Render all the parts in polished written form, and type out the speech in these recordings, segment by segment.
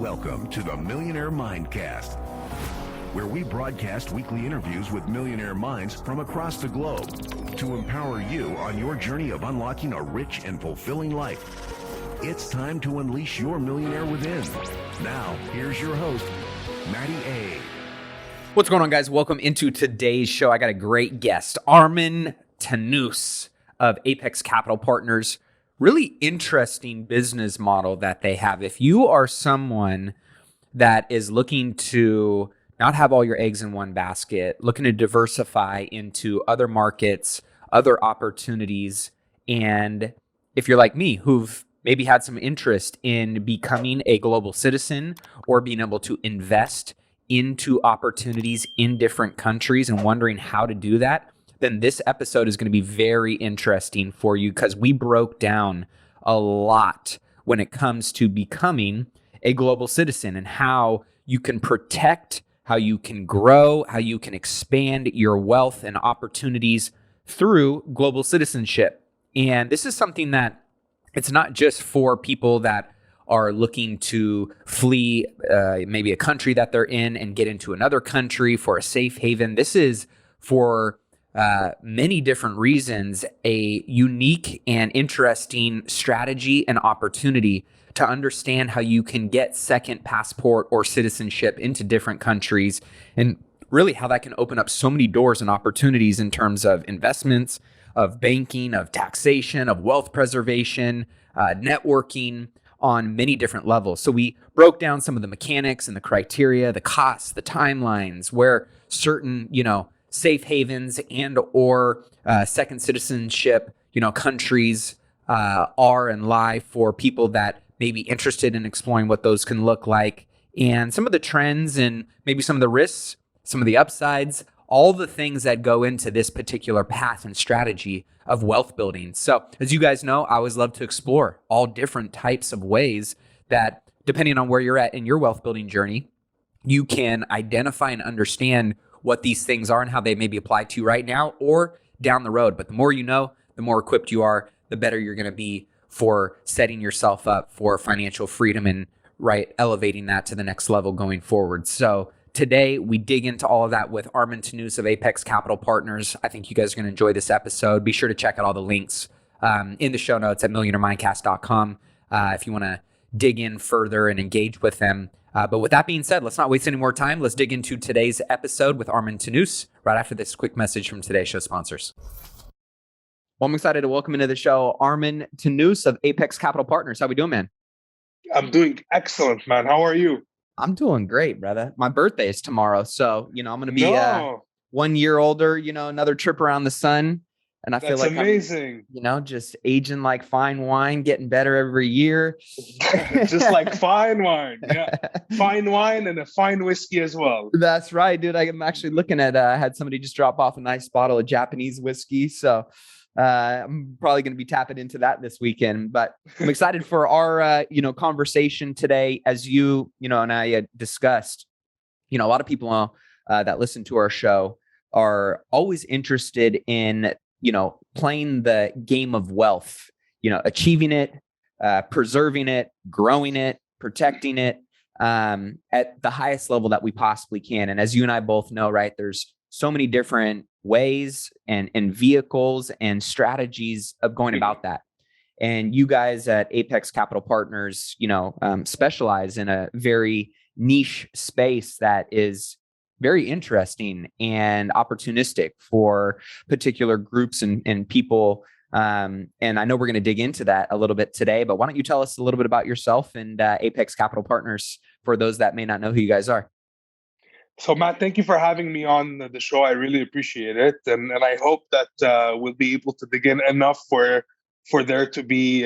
Welcome to the Millionaire Mindcast, where we broadcast weekly interviews with millionaire minds from across the globe to empower you on your journey of unlocking a rich and fulfilling life. It's time to unleash your millionaire within. Now, here's your host, Matty A. What's going on, guys? Welcome into today's show. I got a great guest, Armand Tannous of Apex Capital Partners. Really interesting business model that they have. If you are someone that is looking to not have all your eggs in one basket, looking to diversify into other markets, other opportunities, and if you're like me, who've maybe had some interest in becoming a global citizen or being able to invest into opportunities in different countries and wondering how to do that, then this episode is going to be very interesting for you because we broke down a lot when it comes to becoming a global citizen and how you can protect, how you can grow, how you can expand your wealth and opportunities through global citizenship. And this is something that it's not just for people that are looking to flee maybe a country that they're in and get into another country for a safe haven. This is for many different reasons, a unique and interesting strategy and opportunity to understand how you can get second passport or citizenship into different countries, and really how that can open up so many doors and opportunities in terms of investments, of banking, of taxation, of wealth preservation, networking on many different levels. So we broke down some of the mechanics and the criteria, the costs, the timelines, where certain, safe havens and or second citizenship, countries are and lie for people that may be interested in exploring what those can look like, and some of the trends and maybe some of the risks, some of the upsides, all the things that go into this particular path and strategy of wealth building. So as you guys know, I always love to explore all different types of ways that, depending on where you're at in your wealth building journey, you can identify and understand what these things are and how they maybe apply to you right now or down the road. But the more you know, the more equipped you are, the better you're going to be for setting yourself up for financial freedom and elevating that to the next level going forward. So today we dig into all of that with Armand Tannous of Apex Capital Partners. I think you guys are going to enjoy this episode. Be sure to check out all the links in the show notes at millionairemindcast.com if you want to dig in further and engage with them. But with that being said, let's not waste any more time. Let's dig into today's episode with Armand Tannous right after this quick message from today's show sponsors. Well, I'm excited to welcome into the show Armand Tannous of Apex Capital Partners. How we doing, man? I'm doing excellent, man. How are you? I'm doing great, brother. My birthday is tomorrow. So, I'm going to be 1 year older, another trip around the sun. And I feel like amazing. I'm, just aging like fine wine, getting better every year. Just like fine wine. Yeah. Fine wine and a fine whiskey as well. That's right, dude. I'm actually looking at, had somebody just drop off a nice bottle of Japanese whiskey. So I'm probably going to be tapping into that this weekend, but I'm excited for our, conversation today. As you and I discussed, a lot of people that listen to our show are always interested in, playing the game of wealth, achieving it, preserving it, growing it, protecting it at the highest level that we possibly can. And as you and I both know, right, there's so many different ways and vehicles and strategies of going about that. And you guys at Apex Capital Partners, specialize in a very niche space that is very interesting and opportunistic for particular groups and people. And I know we're going to dig into that a little bit today, but why don't you tell us a little bit about yourself and Apex Capital Partners for those that may not know who you guys are? So, Matt, thank you for having me on the show. I really appreciate it. And I hope that we'll be able to dig in enough for there to be,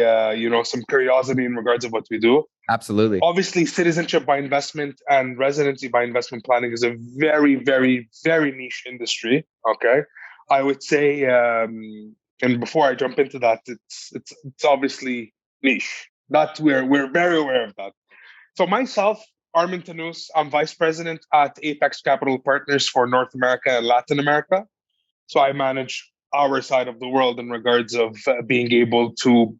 some curiosity in regards of what we do. Absolutely. Obviously, citizenship by investment and residency by investment planning is a very, very, very niche industry. Okay. I would say, and before I jump into that, it's obviously niche. We're very aware of that. So myself, Armand Tannous, I'm Vice President at Apex Capital Partners for North America and Latin America. So I manage our side of the world in regards of being able to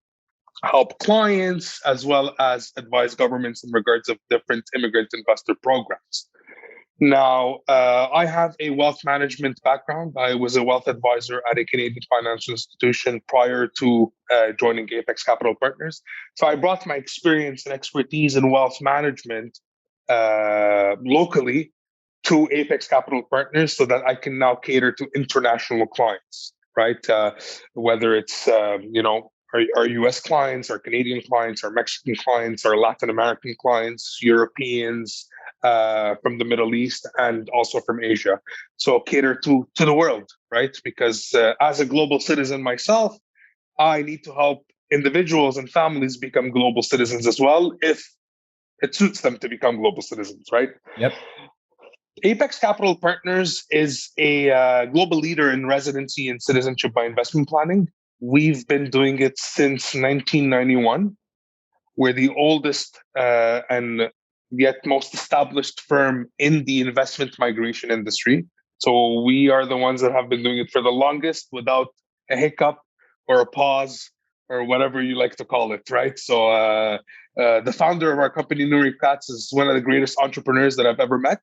help clients as well as advise governments in regards of different immigrant investor programs. Now, I have a wealth management background. I was a wealth advisor at a Canadian financial institution prior to joining Apex Capital Partners. So I brought my experience and expertise in wealth management locally to Apex Capital Partners so that I can now cater to international clients, right? Whether it's, our US clients, our Canadian clients, our Mexican clients, our Latin American clients, Europeans, from the Middle East, and also from Asia. So cater to the world, right? Because as a global citizen myself, I need to help individuals and families become global citizens as well, if it suits them to become global citizens, right? Yep. Apex Capital Partners is a global leader in residency and citizenship by investment planning. We've been doing it since 1991. We're the oldest and yet most established firm in the investment migration industry. So we are the ones that have been doing it for the longest without a hiccup or a pause or whatever you like to call it, right? So the founder of our company, Nuri Katz, is one of the greatest entrepreneurs that I've ever met,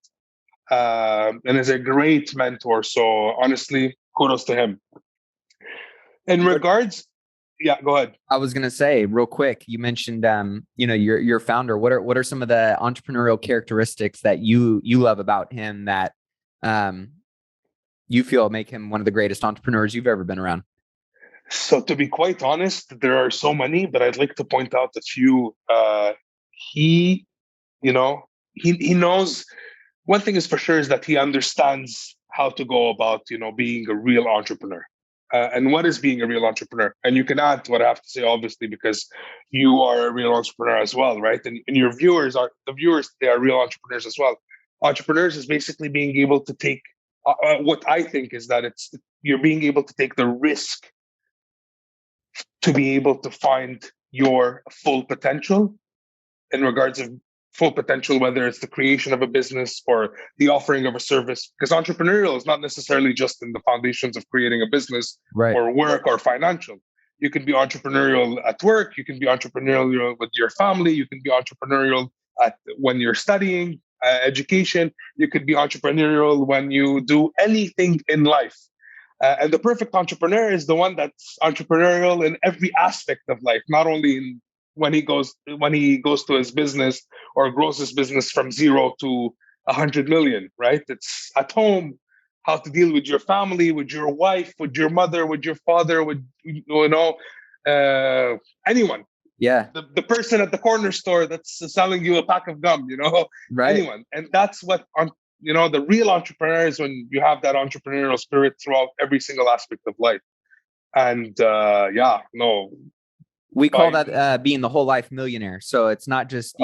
and is a great mentor. So honestly, kudos to him. In regards, yeah, go ahead. I was gonna say real quick. You mentioned, your founder. What are some of the entrepreneurial characteristics that you love about him that you feel make him one of the greatest entrepreneurs you've ever been around? So to be quite honest, there are so many, but I'd like to point out a few. He knows. One thing is for sure is that he understands how to go about, being a real entrepreneur. And what is being a real entrepreneur? And you can add to what I have to say, obviously, because you are a real entrepreneur as well, right? And your viewers, they are real entrepreneurs as well. Entrepreneurs is basically being able to take, what I think is that you're being able to take the risk to be able to find your full potential in regards of full potential, whether it's the creation of a business or the offering of a service. Because entrepreneurial is not necessarily just in the foundations of creating a business, right, or work or financial. You can be entrepreneurial at work. You can be entrepreneurial with your family. You can be entrepreneurial when you're studying education. You could be entrepreneurial when you do anything in life. And the perfect entrepreneur is the one that's entrepreneurial in every aspect of life, not only when he goes to his business or grows his business from 0 to 100 million, right? It's at home, how to deal with your family, with your wife, with your mother, with your father, with anyone. Yeah. The person at the corner store that's selling you a pack of gum, right. Anyone. And that's what the real entrepreneur is, when you have that entrepreneurial spirit throughout every single aspect of life. And we call that being the whole life millionaire. So it's not just,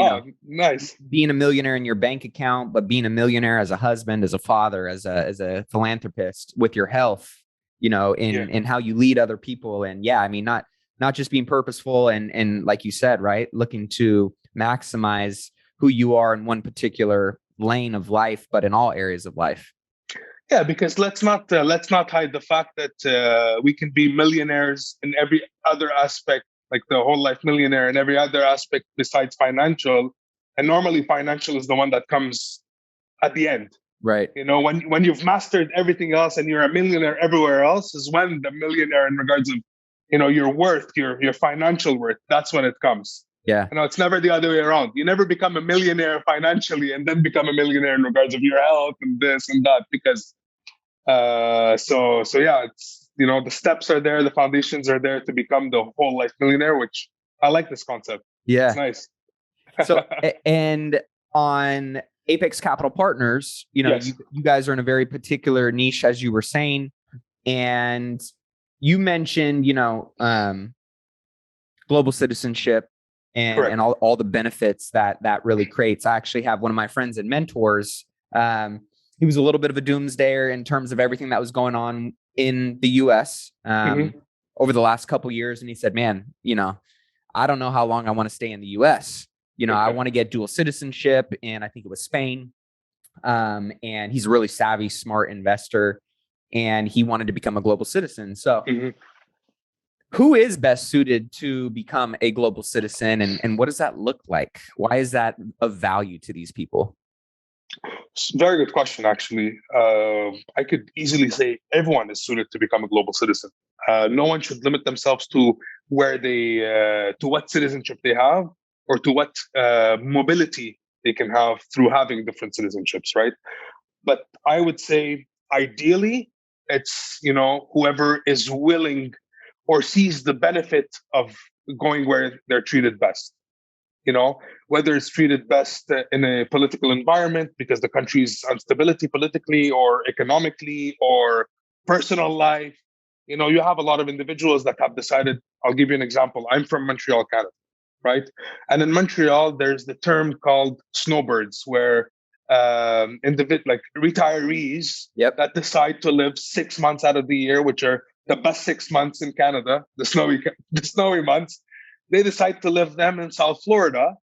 nice, being a millionaire in your bank account, but being a millionaire as a husband, as a father, as a philanthropist, with your health, in how you lead other people. And not just being purposeful and like you said, right, looking to maximize who you are in one particular lane of life, but in all areas of life. Yeah, because let's not hide the fact that we can be millionaires in every other aspect, like the whole life millionaire in every other aspect besides financial. And normally financial is the one that comes at the end. Right. When you've mastered everything else and you're a millionaire everywhere else, is when the millionaire in regards of, your worth, your financial worth, that's when it comes. Yeah. It's never the other way around. You never become a millionaire financially and then become a millionaire in regards of your health and this and that, because it's, the steps are there, the foundations are there to become the whole life millionaire, which I like this concept. Yeah. It's nice. So, and on Apex Capital Partners, yes, you guys are in a very particular niche, as you were saying, and you mentioned, global citizenship and all the benefits that really creates. I actually have one of my friends and mentors. He was a little bit of a doomsdayer in terms of everything that was going on in the US over the last couple of years. And he said, man, I don't know how long I want to stay in the US. I want to get dual citizenship. And I think it was Spain. And he's a really savvy, smart investor. And he wanted to become a global citizen. So Who is best suited to become a global citizen, and what does that look like? Why is that of value to these people? Very good question, actually. I could easily say everyone is suited to become a global citizen. No one should limit themselves to to what citizenship they have, or to what mobility they can have through having different citizenships, right? But I would say, ideally, it's whoever is willing or sees the benefit of going where they're treated best. Whether it's treated best in a political environment because the country's instability politically or economically or personal life. You have a lot of individuals that have decided. I'll give you an example. I'm from Montreal, Canada, right? And in Montreal, there's the term called snowbirds, where like retirees Yep. that decide to live 6 months out of the year, which are the best 6 months in Canada, the snowy months. They decide to live them in South Florida,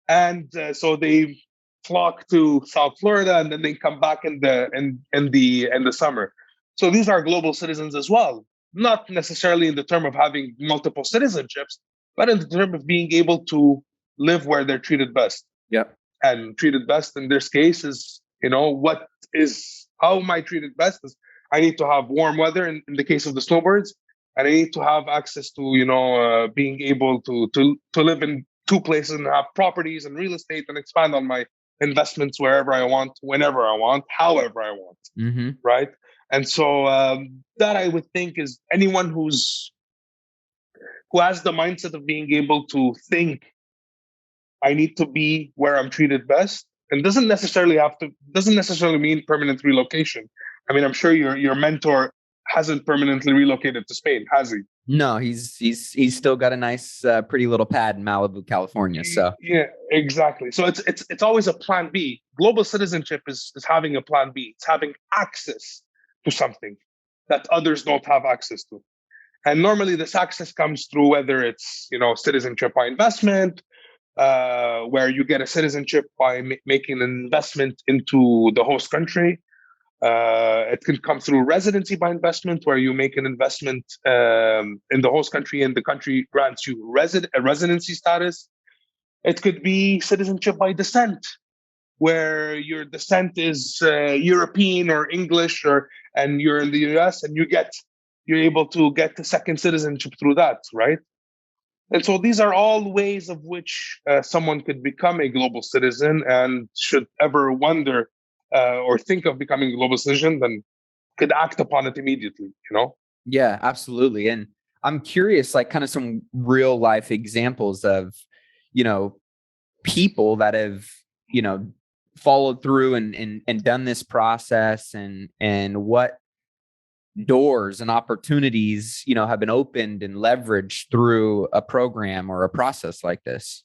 and so they flock to South Florida, and then they come back in the summer. So these are global citizens as well, not necessarily in the term of having multiple citizenships, but in the term of being able to live where they're treated best. Yep. And treated best in this case is, how am I treated best? Is I need to have warm weather in the case of the snowbirds, and I need to have access to being able to live in two places and have properties and real estate and expand on my investments wherever I want, whenever I want, however I want, Mm-hmm. right? And so that, I would think, is anyone who has the mindset of being able to think, I need to be where I'm treated best, and doesn't necessarily mean permanent relocation. I mean, I'm sure your mentor hasn't permanently relocated to Spain, has he? No, he's still got a nice, pretty little pad in Malibu, California. So yeah, exactly. So it's always a plan B. Global citizenship is having a plan B. It's having access to something that others don't have access to. And normally this access comes through, whether it's citizenship by investment, where you get a citizenship by making an investment into the host country. It can come through residency by investment, where you make an investment in the host country and the country grants you a residency status. It could be citizenship by descent, where your descent is European or English, and you're in the US, and you're able to get the second citizenship through that, right? And so these are all ways of which someone could become a global citizen, and should ever wonder or think of becoming a global citizen, then could act upon it immediately, yeah, absolutely. And I'm curious, like, kind of some real life examples of, people that have, followed through and done this process, and what doors and opportunities, have been opened and leveraged through a program or a process like this.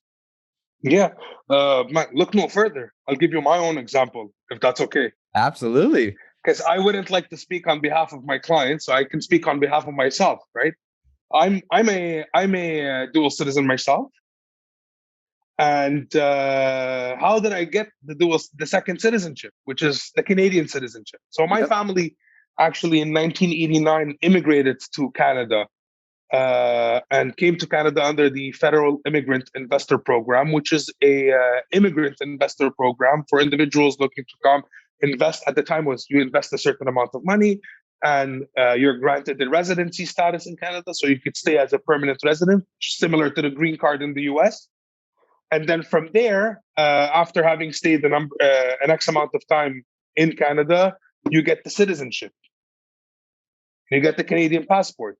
Yeah. Matt, look no further. I'll give you my own example, if that's okay. Absolutely. Because I wouldn't like to speak on behalf of my clients, so I can speak on behalf of myself, right? I'm a dual citizen myself. And how did I get the second citizenship, which is the Canadian citizenship? So my family actually in 1989 immigrated to Canada, and came to Canada under the Federal Immigrant Investor Program, which is a immigrant investor program for individuals looking to come invest. At the time, was you invest a certain amount of money, and you're granted the residency status in Canada, so you could stay as a permanent resident, similar to the green card in the US. And then from there, after having stayed an X amount of time in Canada, you get the citizenship. You get the Canadian passport.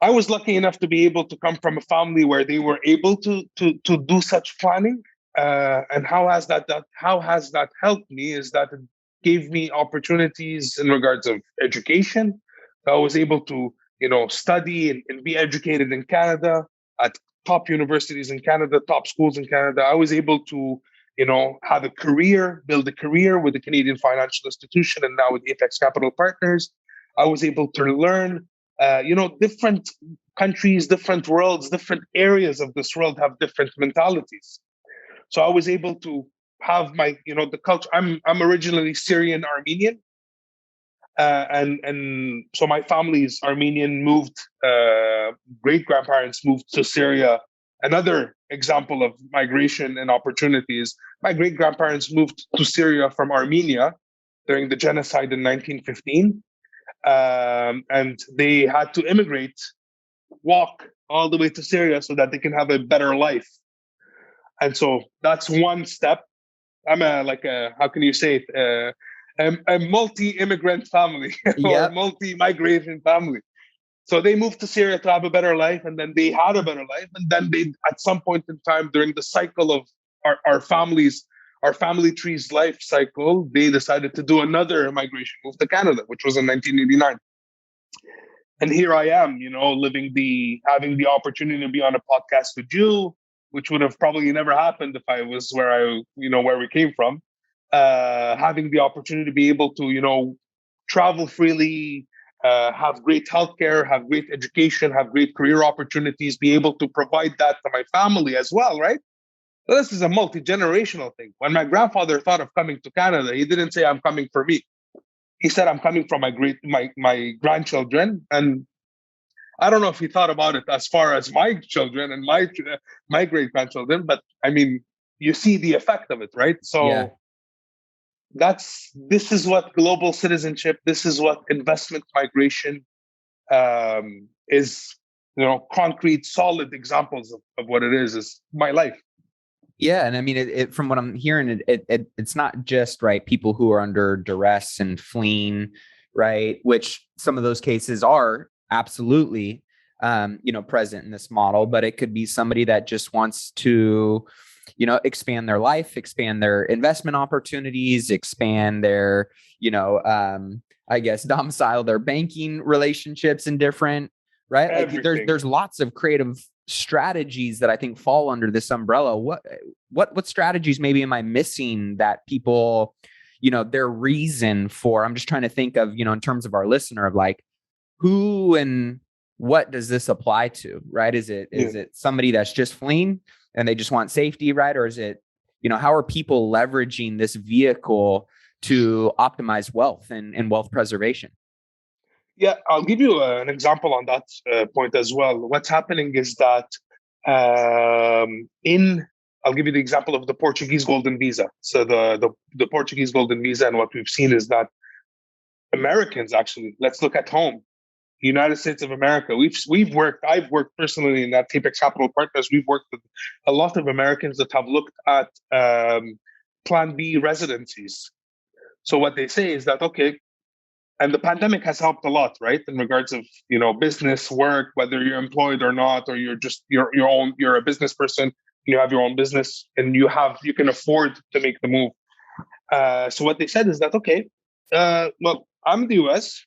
I was lucky enough to be able to come from a family where they were able to do such planning. And how has that helped me is that it gave me opportunities in regards of education. I was able to study and be educated in Canada at top universities in Canada, top schools in Canada. I was able to have a career, build a career with the Canadian financial institution, and now with Apex Capital Partners. I was able to learn. Different countries, different worlds, different areas of this world have different mentalities. So I was able to have my, the culture. I'm originally Syrian Armenian, And so my family's Armenian, moved, great grandparents moved to Syria. Another example of migration and opportunities. My great grandparents moved to Syria from Armenia during the genocide in 1915, and they had to immigrate, walk all the way to Syria so that they can have a better life. And so that's one step. I'm how can you say it? A multi-immigrant family or Yep. multi-migration family. So they moved to Syria to have a better life, and then they had a better life. And then they, at some point in time during the cycle of our family tree's life cycle, they decided to do another migration, move to Canada, which was in 1989. And here I am, having the opportunity to be on a podcast with you, which would have probably never happened if I was where we came from. Having the opportunity to be able to, travel freely, have great healthcare, have great education, have great career opportunities, be able to provide that to my family as well, right? So this is a multi-generational thing. When my grandfather thought of coming to Canada, he didn't say, I'm coming for me. He said, I'm coming for my grandchildren. And I don't know if he thought about it as far as my children and my great grandchildren, but I mean, you see the effect of it, right? So Yeah. this is what global citizenship, this is what investment migration is, concrete, solid examples of what it is my life. Yeah, and I mean, it from what I'm hearing, it's not just right people who are under duress and fleeing, right? Which some of those cases are absolutely, present in this model, but it could be somebody that just wants to, expand their life, expand their investment opportunities, expand their, I guess, domicile their banking relationships in different, right? Everything. Like there's lots of creative strategies that I think fall under this umbrella. What strategies maybe am I missing that people, their reason for, I'm just trying to think of, in terms of our listener of like who and what does this apply to, right? Is it somebody that's just fleeing and they just want safety, right? Or is it, how are people leveraging this vehicle to optimize wealth and wealth preservation? Yeah, I'll give you an example on that point as well. What's happening is that I'll give you the example of the Portuguese Golden Visa. So the Portuguese Golden Visa, and what we've seen is that Americans, actually, let's look at home, United States of America. I've worked personally in that Apex Capital Partners. We've worked with a lot of Americans that have looked at Plan B residencies. So what they say is that, okay, and the pandemic has helped a lot, right? In regards of, business, work, whether you're employed or not, or you're a business person, you have your own business and you can afford to make the move. So what they said is that, okay, well, I'm in the US.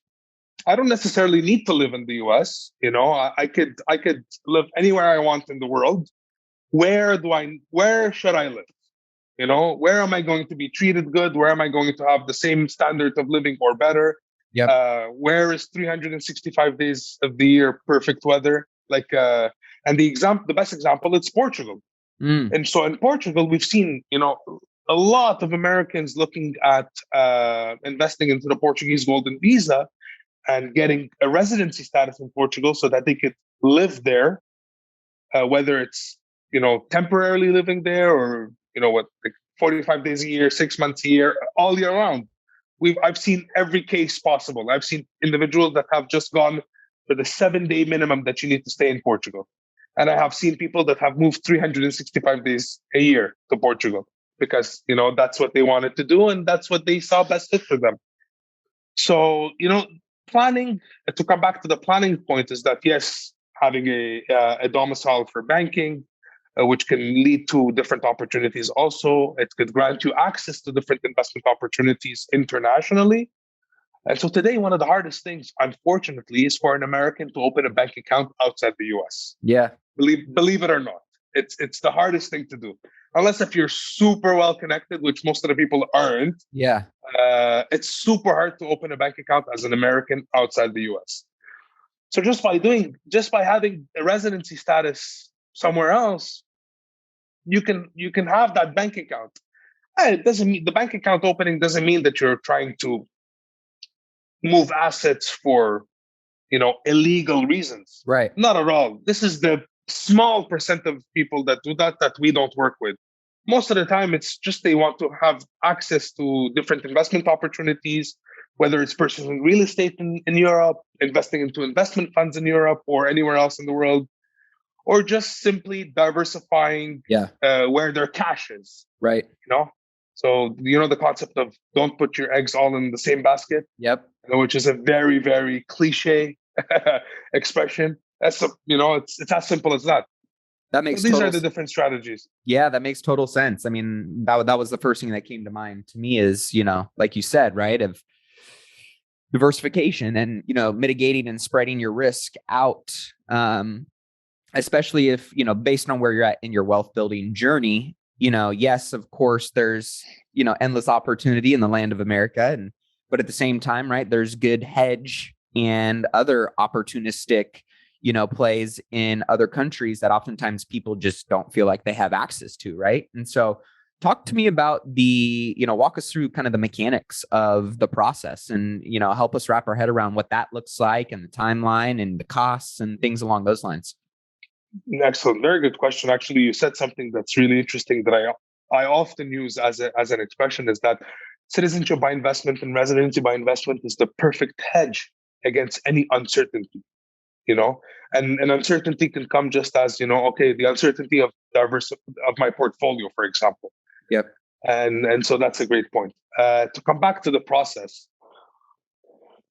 I don't necessarily need to live in the US. I could live anywhere I want in the world. Where should I live? Where am I going to be treated good? Where am I going to have the same standard of living or better? Yep. Where is 365 days of the year perfect weather? And the best example, it's Portugal. And so in Portugal, we've seen, a lot of Americans looking at investing into the Portuguese Golden Visa and getting a residency status in Portugal so that they could live there, whether it's, temporarily living there or, 45 days a year, 6 months a year, all year round. I've seen every case possible. I've seen individuals that have just gone for the 7-day minimum that you need to stay in Portugal. And I have seen people that have moved 365 days a year to Portugal because, that's what they wanted to do and that's what they saw best fit for them. So, planning, to come back to the planning point, is that, yes, having a domicile for banking, which can lead to different opportunities also. It could grant you access to different investment opportunities internationally. And so today, one of the hardest things, unfortunately, is for an American to open a bank account outside the US. Yeah. Believe it or not. It's the hardest thing to do. Unless if you're super well connected, which most of the people aren't. Yeah. It's super hard to open a bank account as an American outside the US. So just by having a residency status somewhere else, you can have that bank account. It doesn't mean the bank account opening doesn't mean that you're trying to, move assets for, illegal reasons. Right. Not at all. This is the small percent of people that do that we don't work with. Most of the time, it's just they want to have access to different investment opportunities, whether it's purchasing real estate in Europe, investing into investment funds in Europe or anywhere else in the world, or just simply diversifying where their cash is. Right. So, the concept of don't put your eggs all in the same basket. Yep. Which is a very, very cliche expression. It's as simple as that. That makes these are the different strategies. Yeah, that makes total sense. I mean, that was the first thing that came to mind to me is, like you said, right, of diversification and, mitigating and spreading your risk out. Especially if, based on where you're at in your wealth building journey, yes, of course, there's, endless opportunity in the land of America. But at the same time, right, there's good hedge and other opportunistic, plays in other countries that oftentimes people just don't feel like they have access to. Right. And so talk to me about walk us through kind of the mechanics of the process and, help us wrap our head around what that looks like and the timeline and the costs and things along those lines. Excellent. Very good question. Actually, you said something that's really interesting that I often use as an expression is that citizenship by investment and residency by investment is the perfect hedge against any uncertainty, and uncertainty can come just as, the uncertainty of my portfolio, for example. Yep. And so that's a great point. To come back to the process,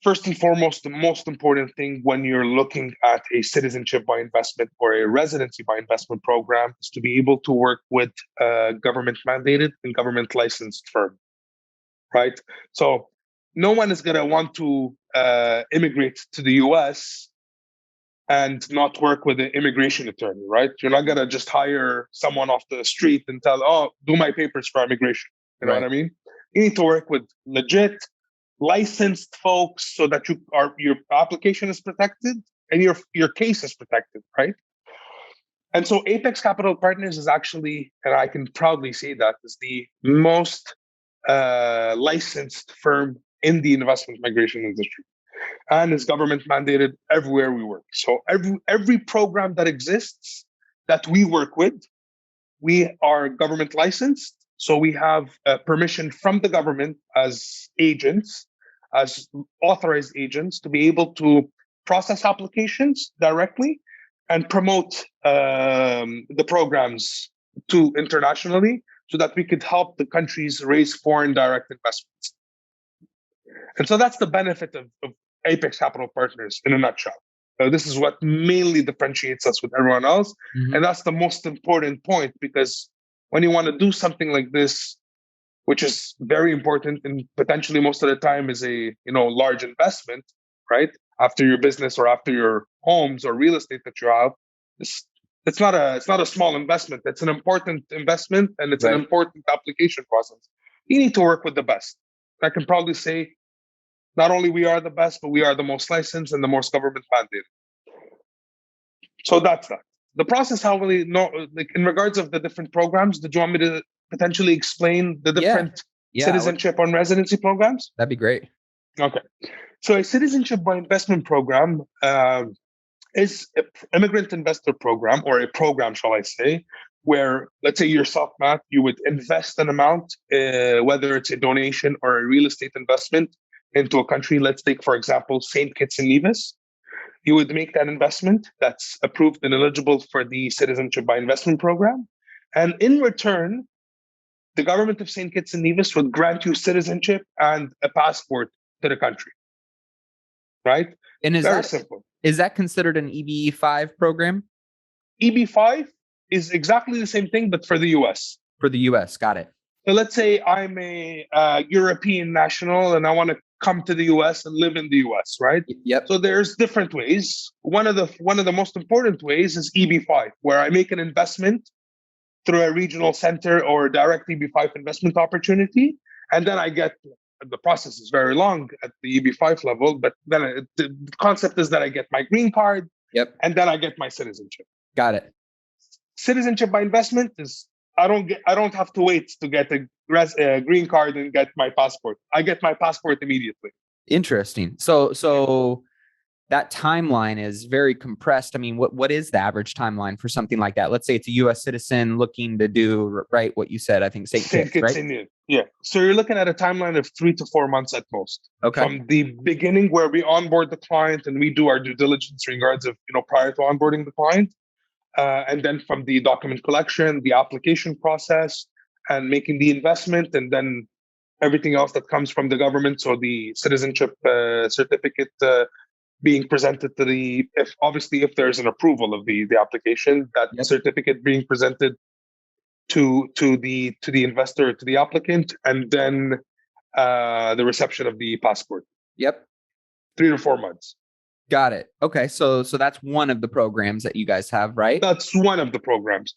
first and foremost, the most important thing when you're looking at a citizenship by investment or a residency by investment program is to be able to work with a government mandated and government licensed firm, right? So no one is going to want to immigrate to the US and not work with an immigration attorney, right? You're not going to just hire someone off the street and tell, do my papers for immigration. You know what I mean? You need to work with legit, licensed folks so that your application is protected and your case is protected, right? And so Apex Capital Partners is actually, and I can proudly say that, is the most licensed firm in the investment migration industry, and is government mandated everywhere we work. So every program that exists that we work with, we are government licensed. So we have permission from the government as agents, as authorized agents, to be able to process applications directly and promote the programs to internationally so that we could help the countries raise foreign direct investments. And so that's the benefit of Apex Capital Partners in a nutshell. This is what mainly differentiates us with everyone else. Mm-hmm. And that's the most important point, because when you want to do something like this, which is very important and potentially most of the time is a large investment, right? After your business or after your homes or real estate that you have, it's not a small investment. It's an important investment, and it's an important application process. You need to work with the best. I can probably say not only we are the best, but we are the most licensed and the most government mandated. So that's that. The process, how will you know, like in regards of the different programs, did you want me to potentially explain the different citizenship and residency programs? That'd be great. Okay. So a citizenship by investment program is an immigrant investor program, or a program, shall I say, where, let's say yourself, Matt, you would invest an amount, whether it's a donation or a real estate investment into a country. Let's take, for example, St. Kitts and Nevis. You would make that investment that's approved and eligible for the citizenship by investment program. And in return, the government of St. Kitts and Nevis would grant you citizenship and a passport to the country. Right? And Very simple. Is that considered an EB-5 program? EB-5 is exactly the same thing, but for the US. For the US, got it. So let's say I'm a European national and I want to come to the US and live in the US, right? Yep. So there's different ways. One of the most important ways is EB-5, where I make an investment through a regional center or direct EB-5 investment opportunity, and then I get, the process is very long at the EB-5 level, but then the concept is that I get my green card, and then I get my citizenship. Got it. Citizenship by investment is I don't have to wait to get a green card and get my passport. I get my passport immediately. Interesting. So that timeline is very compressed. I mean, what is the average timeline for something like that? Let's say it's a U.S. citizen looking to do right what you said. I think St. Same Kitts, right? continue. Yeah. So you're looking at a timeline of 3 to 4 months at most. Okay. From the beginning where we onboard the client and we do our due diligence in regards of, prior to onboarding the client. And then from the document collection, the application process, and making the investment, and then everything else that comes from the government. So the citizenship certificate being presented to if there's an approval of the application, that certificate being presented to the investor, to the applicant, and then the reception of the passport. Yep. 3 to 4 months. Got it. Okay. So that's one of the programs that you guys have, right? That's one of the programs.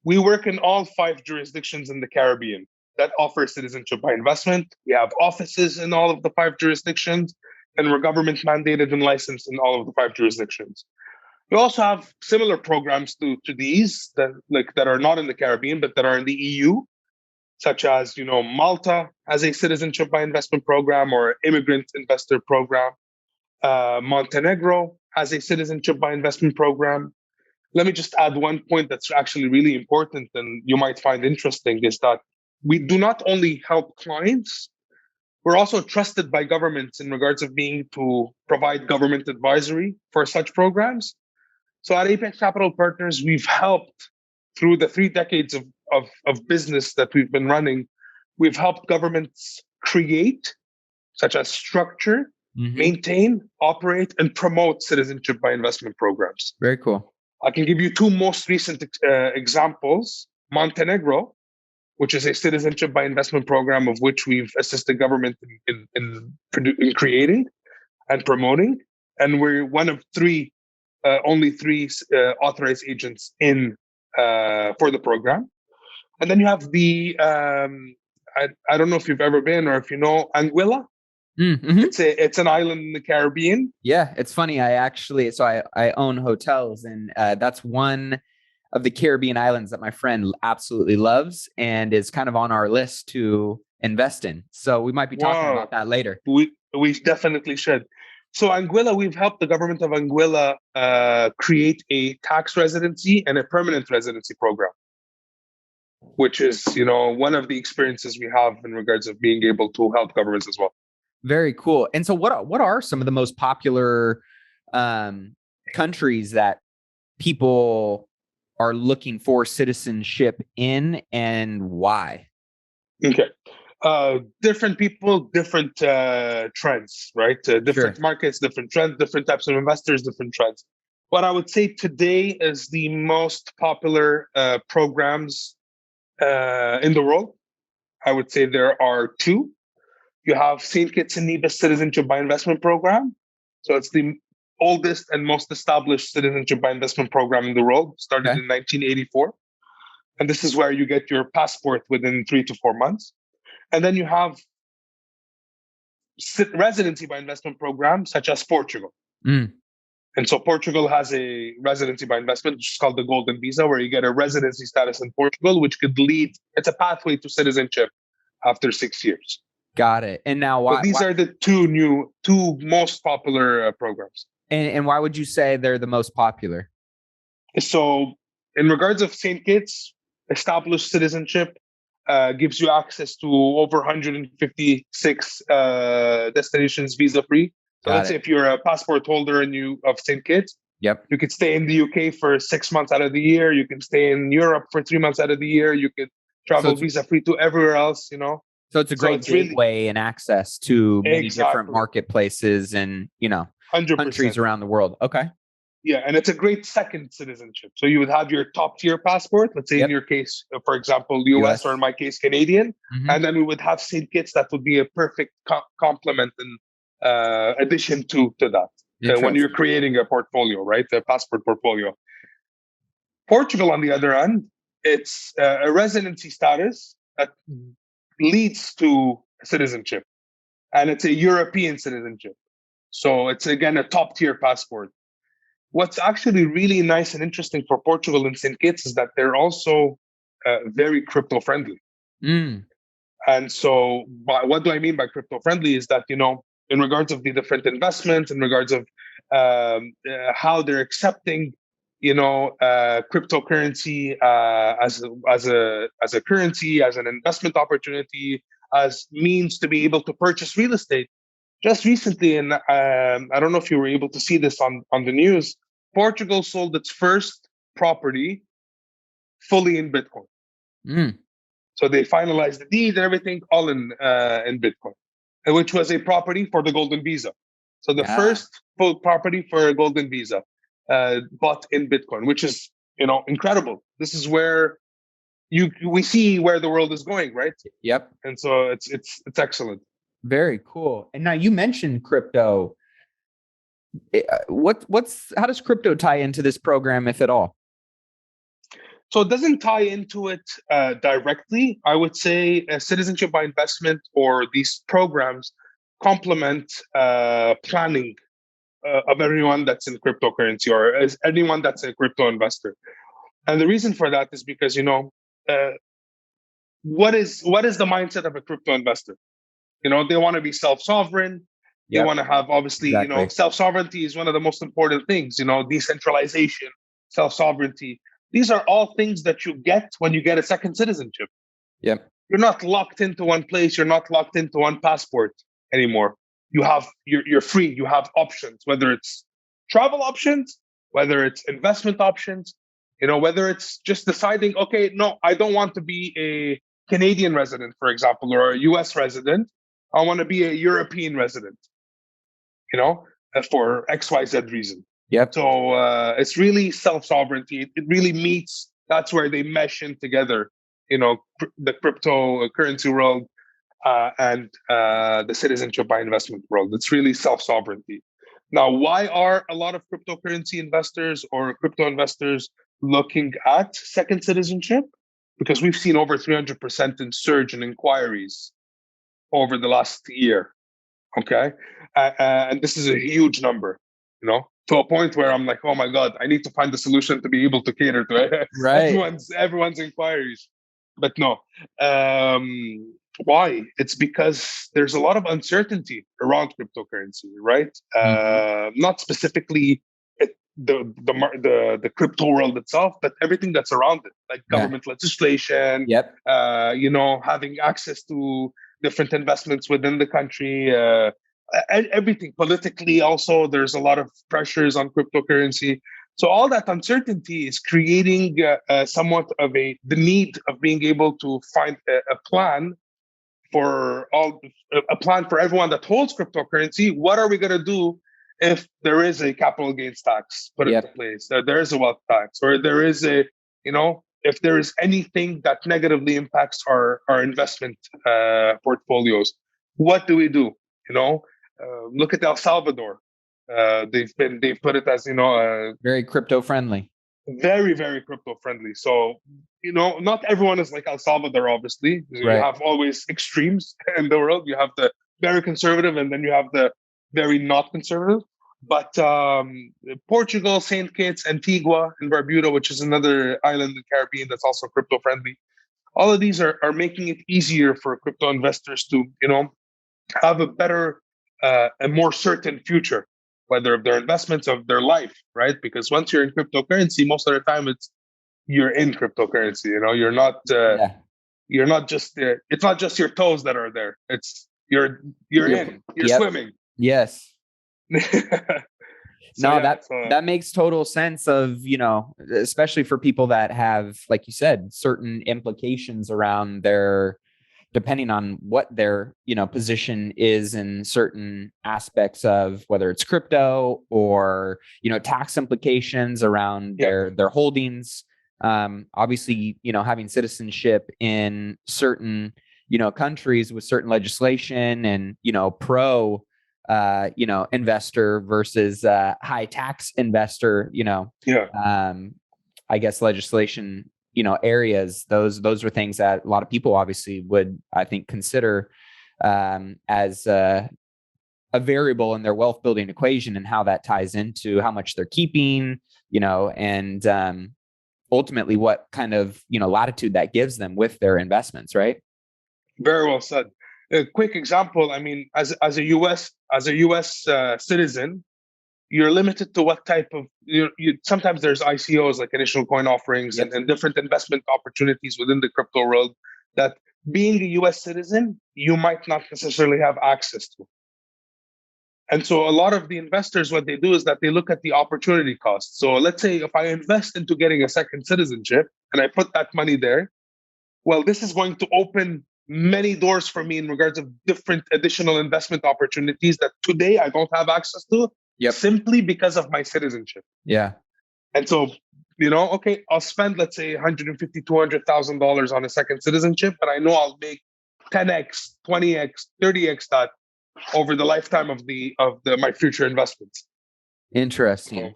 We work in all 5 jurisdictions in the Caribbean that offer citizenship by investment. We have offices in all of the 5 jurisdictions, and we're government mandated and licensed in all of the 5 jurisdictions. We also have similar programs to these that are not in the Caribbean, but that are in the EU, such as, Malta has a citizenship by investment program or immigrant investor program. Montenegro has a citizenship by investment program. Let me just add one point that's actually really important and you might find interesting, is that we do not only help clients, we're also trusted by governments in regards of being to provide government advisory for such programs. So at Apex Capital Partners, we've helped through the 3 decades of business that we've been running. We've helped governments create, such as structure, maintain, operate, and promote citizenship by investment programs. Very cool. I can give you 2 most recent examples. Montenegro, which is a citizenship by investment program of which we've assisted government in creating and promoting. And we're one of only 3 authorized agents for the program. And then you have the, I don't know if you've ever been or if you know, Anguilla. Mm-hmm. It's an island in the Caribbean. Yeah, it's funny. I own hotels, and that's one of the Caribbean islands that my friend absolutely loves and is kind of on our list to invest in. So we might be talking about that later. We definitely should. So Anguilla, we've helped the government of Anguilla create a tax residency and a permanent residency program, which is, one of the experiences we have in regards of being able to help governments as well. Very cool. And so what are some of the most popular countries that people are looking for citizenship in, and why? Okay. Different people, different trends, right? Different markets, different trends, different types of investors, different trends. What I would say today is the most popular programs in the world. I would say there are 2. You have St. Kitts and Nevis Citizenship by Investment Program. So it's the oldest and most established citizenship by investment program in the world, started in 1984. And this is where you get your passport within 3 to 4 months. And then you have residency by investment programs, such as Portugal. And so Portugal has a residency by investment, which is called the Golden Visa, where you get a residency status in Portugal, which could it's a pathway to citizenship after 6 years. Got it. And now why? So these are the 2 most popular programs. And why would you say they're the most popular? So in regards of St. Kitts, established citizenship gives you access to over 156 destinations visa-free. So let's say if you're a passport holder of St. Kitts, you could stay in the UK for 6 months out of the year. You can stay in Europe for 3 months out of the year. You could travel visa-free to everywhere else, So it's a great gateway and access to many different marketplaces and, 100%. Countries around the world. Okay. Yeah, and it's a great second citizenship. So you would have your top tier passport, let's say in your case, for example, US, or in my case, Canadian. And then we would have St. Kitts that would be a perfect complement and addition to that when you're creating a portfolio, right? A passport portfolio. Portugal, on the other hand, it's a residency status that leads to citizenship. And it's a European citizenship. So it's, again, a top tier passport. What's actually really nice and interesting for Portugal and St. Kitts is that they're also very crypto friendly. And so what do I mean by crypto friendly is that, in regards of the different investments, in regards of how they're accepting, cryptocurrency as a currency, as an investment opportunity, as means to be able to purchase real estate. Just recently, and I don't know if you were able to see this on the news, Portugal sold its first property fully in Bitcoin. Mm. So they finalized the deed and everything all in Bitcoin, which was a property for the Golden Visa. So the first full property for a Golden Visa bought in Bitcoin, which is incredible. This is where we see where the world is going, right? Yep. And so it's excellent. Very cool. And now you mentioned crypto. How does crypto tie into this program, if at all? So it doesn't tie into it directly. I would say Citizenship by Investment or these programs complement planning of everyone that's in cryptocurrency or as anyone that's a crypto investor. And the reason for that is because, what is the mindset of a crypto investor? They want to be self-sovereign. They want to have, obviously, Exactly. self-sovereignty is one of the most important things, decentralization, self-sovereignty. These are all things that you get when you get a second citizenship. Yep. You're not locked into one place. You're not locked into one passport anymore. You're free. You have options, whether it's travel options, whether it's investment options, whether it's just deciding, okay, no, I don't want to be a Canadian resident, for example, or a US resident. I want to be a European resident, for XYZ reason. Yep. So it's really self-sovereignty. It really meets, that's where they mesh in together, the cryptocurrency world and the citizenship by investment world. It's really self-sovereignty. Now, why are a lot of cryptocurrency investors or crypto investors looking at second citizenship? Because we've seen over 300% in surge in inquiries over the last year. Okay. And this is a huge number, to a point where I'm like, oh my God, I need to find a solution to be able to cater to everyone's inquiries. But no. Why? It's because there's a lot of uncertainty around cryptocurrency, right? Not specifically the crypto world itself, but everything that's around it, like government legislation, having access to different investments within the country, everything politically. Also, there's a lot of pressures on cryptocurrency. So all that uncertainty is creating somewhat of the need of being able to find a plan for everyone that holds cryptocurrency. What are we going to do if there is a capital gains tax put into place, there is a wealth tax, or there is if there is anything that negatively impacts our investment portfolios? What do we do? Look at El Salvador. They've put it as very crypto friendly. Very, very crypto friendly. So not everyone is like El Salvador. Obviously, you have always extremes in the world. You have the very conservative, and then you have the very not conservative. But Portugal, St. Kitts, Antigua, and Barbuda, which is another island in the Caribbean that's also crypto friendly. All of these are making it easier for crypto investors to have a better, a more certain future, whether of their investments, of their life, right? Because once you're in cryptocurrency, most of the time you're in cryptocurrency. You're not just there. It's not just your toes that are there. It's you're swimming. Yes. That makes total sense of, especially for people that have, like you said, certain implications around their, depending on what their, position is in certain aspects of whether it's crypto or, tax implications around their holdings. Obviously, having citizenship in certain, countries with certain legislation and, pro investor versus high tax investor, I guess legislation, areas, those are things that a lot of people obviously would, I think, consider as a variable in their wealth building equation, and how that ties into how much they're keeping, and ultimately what kind of, latitude that gives them with their investments, right? Very well said. A quick example, I mean, as a US as a U.S. Citizen, you're limited to what type of sometimes there's ICOs, like initial coin offerings, and different investment opportunities within the crypto world that being a US citizen, you might not necessarily have access to. And so a lot of the investors, what they do is that they look at the opportunity cost. So let's say if I invest into getting a second citizenship and I put that money there, well, this is going to open many doors for me in regards of different additional investment opportunities that today I don't have access to simply because of my citizenship. Yeah. And so, okay, I'll spend, let's say, $150,000, $200,000 on a second citizenship, but I know I'll make 10x, 20x, 30x that over the lifetime of my future investments. Interesting.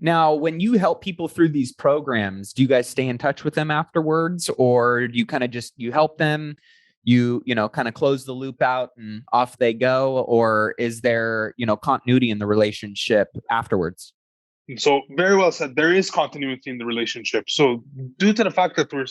Now, when you help people through these programs, do you guys stay in touch with them afterwards, or do you kind of just help them, kind of close the loop out and off they go, or is there continuity in the relationship afterwards? So very well said. There is continuity in the relationship. So due to the fact that we're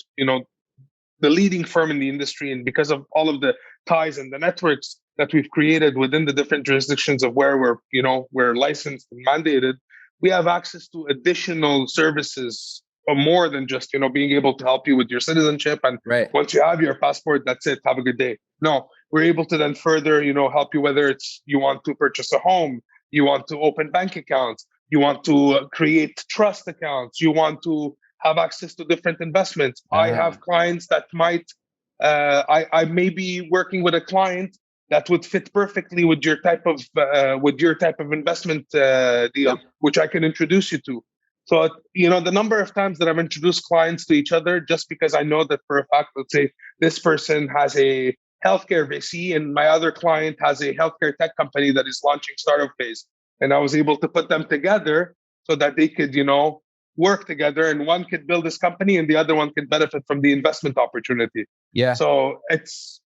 the leading firm in the industry, and because of all of the ties and the networks that we've created within the different jurisdictions of where we're licensed and mandated, we have access to additional services more than just being able to help you with your citizenship, and once you have your passport, that's it, have a good day. No, we're able to then further help you, whether it's you want to purchase a home, you want to open bank accounts, you want to create trust accounts, you want to have access to different investments. I have clients that might I may be working with a client that would fit perfectly with your type of investment deal, which I can introduce you to. So, the number of times that I've introduced clients to each other, just because I know that for a fact, let's say this person has a healthcare VC and my other client has a healthcare tech company that is launching startup phase. And I was able to put them together so that they could, work together, and one could build this company and the other one could benefit from the investment opportunity. Yeah. So it's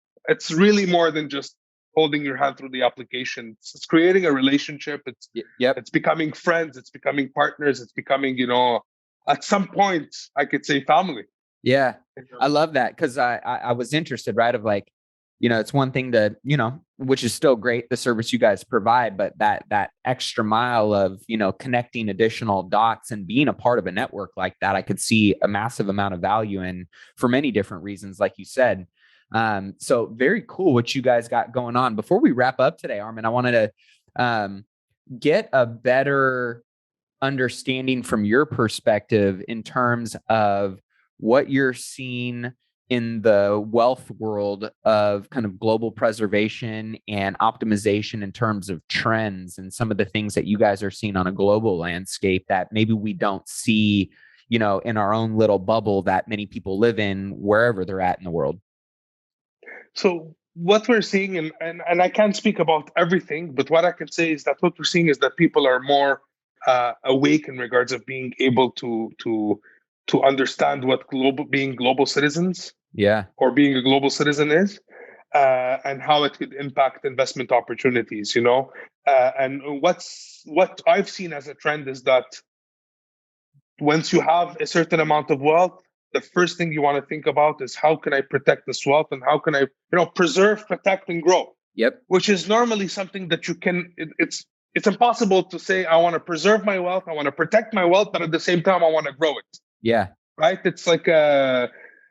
really more than just holding your hand through the application. It's creating a relationship. It's becoming friends. It's becoming partners. It's becoming, at some point, I could say family. Yeah. I love that, because I was interested, right? Of like, it's one thing to, which is still great, the service you guys provide, but that extra mile of, connecting additional dots and being a part of a network like that, I could see a massive amount of value in for many different reasons, like you said. So very cool what you guys got going on. Before we wrap up today, Armand, I wanted to get a better understanding from your perspective in terms of what you're seeing in the wealth world of kind of global preservation and optimization in terms of trends and some of the things that you guys are seeing on a global landscape that maybe we don't see, in our own little bubble that many people live in wherever they're at in the world. So what we're seeing, and I can't speak about everything, but what I can say is that what we're seeing is that people are more awake in regards of being able to understand what being global citizens, or being a global citizen is, and how it could impact investment opportunities. And what I've seen as a trend is that once you have a certain amount of wealth, the first thing you want to think about is how can I protect this wealth, and how can I, preserve, protect, and grow. Yep. Which is normally something that you can. It's impossible to say I want to preserve my wealth, I want to protect my wealth, but at the same time I want to grow it. Yeah. Right. It's like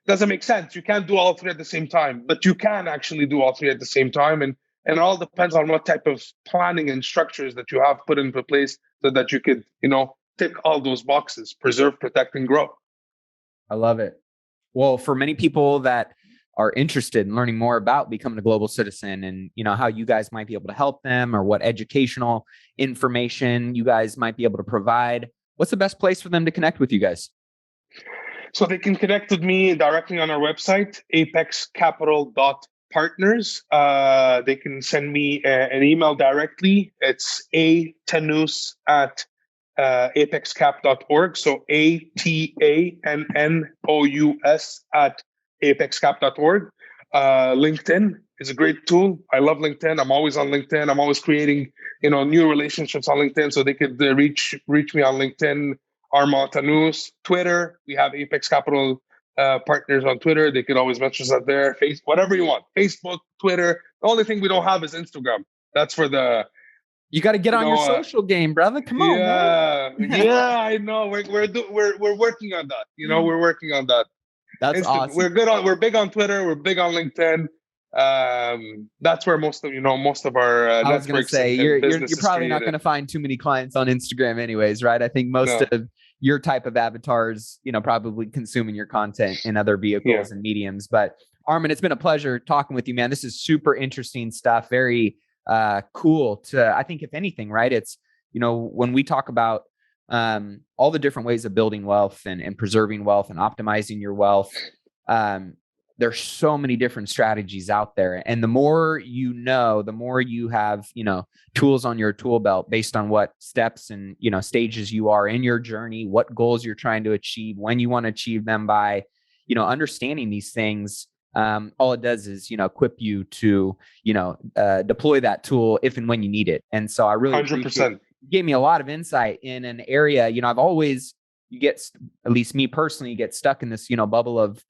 doesn't make sense. You can't do all three at the same time, but you can actually do all three at the same time, and it all depends on what type of planning and structures that you have put into place so that you could, tick all those boxes: preserve, protect, and grow. I love it. Well, for many people that are interested in learning more about becoming a global citizen and, how you guys might be able to help them, or what educational information you guys might be able to provide, what's the best place for them to connect with you guys? So they can connect with me directly on our website, Apex Capital Partners. They can send me an email directly. It's Tannous at apexcap.org. So ATANNOUS at apexcap.org. LinkedIn is a great tool. I love LinkedIn. I'm always on LinkedIn. I'm always creating, new relationships on LinkedIn, so they could reach me on LinkedIn. Armand Tannous. Twitter, we have Apex Capital Partners on Twitter. They could always message us there. Whatever you want. Facebook, Twitter. The only thing we don't have is Instagram. That's for the You got to get on your social game, brother. Come on, man. Yeah, I know. We're working on that. We're working on that. That's awesome. We're big on Twitter. We're big on LinkedIn. That's where most of our I was going to say you're probably not going to find too many clients on Instagram, anyways, right? I think most of your type of avatars, probably consuming your content in other vehicles and mediums. But Armand, it's been a pleasure talking with you, man. This is super interesting stuff. Very cool to, I think, if anything, right? It's, when we talk about all the different ways of building wealth and preserving wealth and optimizing your wealth, there's so many different strategies out there. And the more the more you have, tools on your tool belt based on what steps and, stages you are in your journey, what goals you're trying to achieve, when you want to achieve them by, understanding these things. All it does is, equip you to, deploy that tool if and when you need it. And so I really 100%. Gave me a lot of insight in an area, I've always, at least me personally, you get stuck in this, bubble of,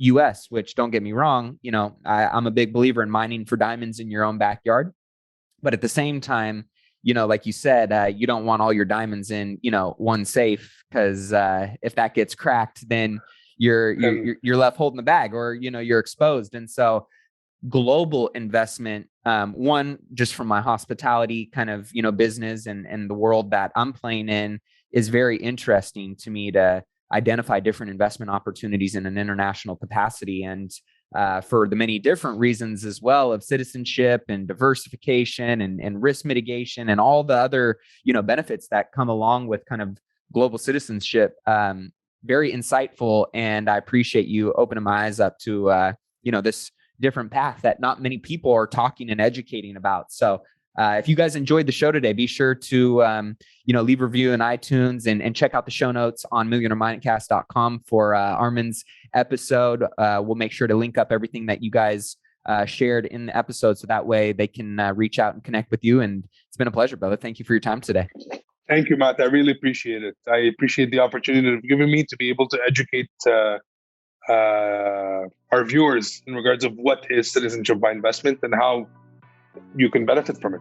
US, which, don't get me wrong, I'm a big believer in mining for diamonds in your own backyard. But at the same time, like you said, you don't want all your diamonds in, one safe, because if that gets cracked, then you're left holding the bag, or, you're exposed. And so global investment, one, just from my hospitality kind of, business and the world that I'm playing in, is very interesting to me to identify different investment opportunities in an international capacity, and for the many different reasons as well of citizenship and diversification and risk mitigation and all the other, benefits that come along with kind of global citizenship. Very insightful. And I appreciate you opening my eyes up to, this different path that not many people are talking and educating about. So if you guys enjoyed the show today, be sure to, leave a review in iTunes and check out the show notes on millionairemindcast.com for Armand's episode. We'll make sure to link up everything that you guys shared in the episode, so that way they can reach out and connect with you. And it's been a pleasure, brother. Thank you for your time today. Thank you, Matt. I really appreciate it. I appreciate the opportunity you've given me to be able to educate our viewers in regards of what is citizenship by investment and how you can benefit from it.